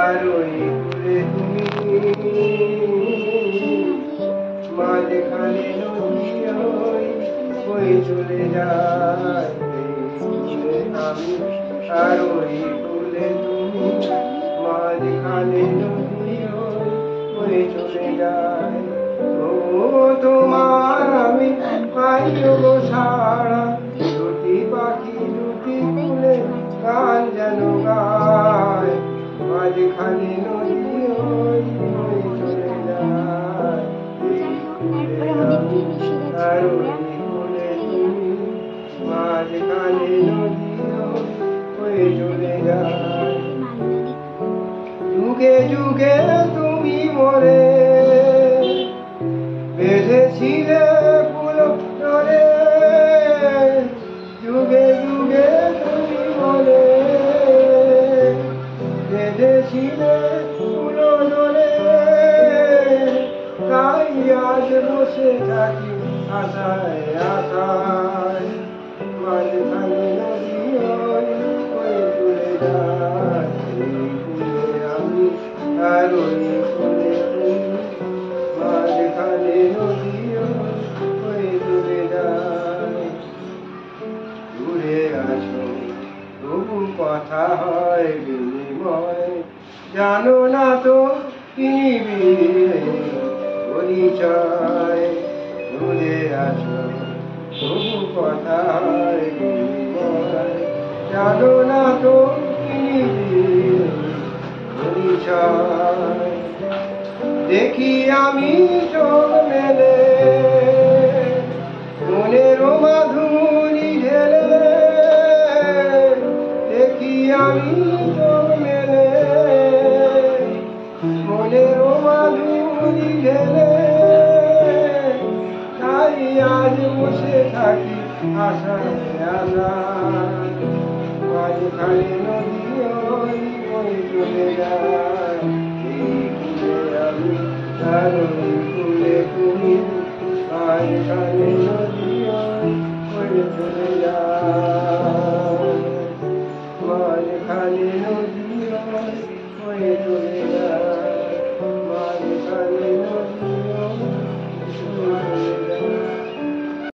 আর ওই কুলে তুমি মাঝখানে নদী ওই চলে যায় আমি আর ওই কুলে তুমি মাঝখানে নদী ওই চলে যায় ও তোমার আমি পাইও সারা দুটি পাখি দুটি কুলে গান যেন গায় মাঝখানে নদী ওই চলে যায় আর ওই কুলে তুমি মাঝখানে নদী ওই চলে যায় যুগে যুগে তুমি মোরে বেঁধেছিলে ফুল ধরে যুগে যুগে তুমি মোরে বেঁধেছিলে ফুল ধরে তাই আজ বসে থাকি আশায় আশায় মাঝখানে নদী ওই চলে যায় আমি আর ওই কুলে তুমি মাঝখানে নদী ওই চলে যায় দূরে আছো তবু কথা হয় বিনিময় জানো না তো কি পরিচয় দূরে আছো তবু কথা হয় বিনিময় জানো না তো কি পরিচয় দেখি আমি চোখ মেলে মনের মাধুরী ঢেলে দেখি আমি চোখ মেলে মনের মাধুরী ঢেলে তাই আজ বসে থাকি আশায় আশায় মাঝখানে নদী ওই চলে যায় আমি আর ওই কুলে তুমি মাঝখানে নদী ওই চলে যায় মাঝখানে নদী ওই চলে যায়।